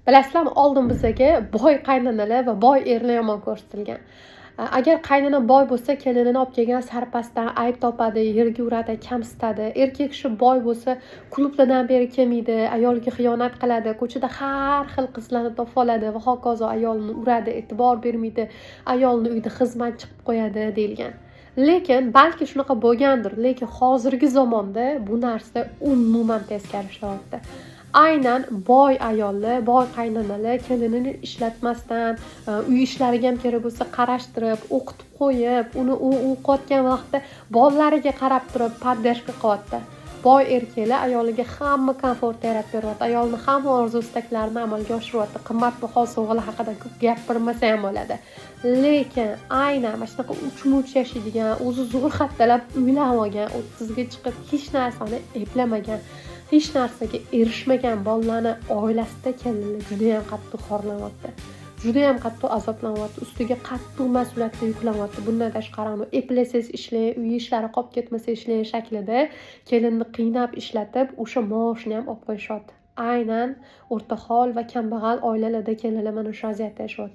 Bilasizlarmi, oldin bizga boy qaynonalar va boy erlar yomon ko'rsatilgan. Agar qaynona boy bo'lsa, kelinini olib kelgan sarpasdan ayb topadi, yerga uradi, kamsitadi. Erkak kishi boy bo'lsa, klublardan beri kelmaydi, ayoliga xiyonat qiladi, ko'chada har xil qizlarni topib oladi va hokazo, ayolni uradi, e'tibor bermaydi, ayolni uyda xizmatchi qilib qo'yadi deyilgan. Lekin balki shunaqa bo'lgandir, lekin hozirgi zamonda bu narsa umuman teskari ishlayapti. Aynan boy ayollar, boy qaynonalar kelinini ishlatmasdan, uy ishlariga ham kerak bo'lsa qarashtirib, o'qitib qo'yib, uni u o'qiyotgan vaqtda bolalariga qarab turib poddержка qilyapti. Boy erkaklar ayoliga hamma komfort yaratib beryapti, ayolni hamma orzu-istaklarini amalga oshiryapti. Qimmatbaho sovg'alar haqida ko'p gapirmasa ham bo'ladi. Lekin aynan mana shunaqa uch-much yashaydigan, o'zi zo'r xattalab uylab olgan, 30 ga chiqib hech narsani eplamagan, hech narsaga erishmagan bolalarni oilasida kelinlar juda ham qattiq xorlanyapti. Juda ham qattiq azoblanyapti, ustiga qattiq mas'uliyatlar yuklanyapti. Bundan tashqari uni eplasangiz ishlang, uy ishlari qolib ketmasa ishlang shaklida kelinni qiynab ishlatib, o'sha maoshini ham olib qo'yishyapti. Aynan o'rtahol va kambag'al oilalarda kelinlar mana shu vaziyatda yashayapti.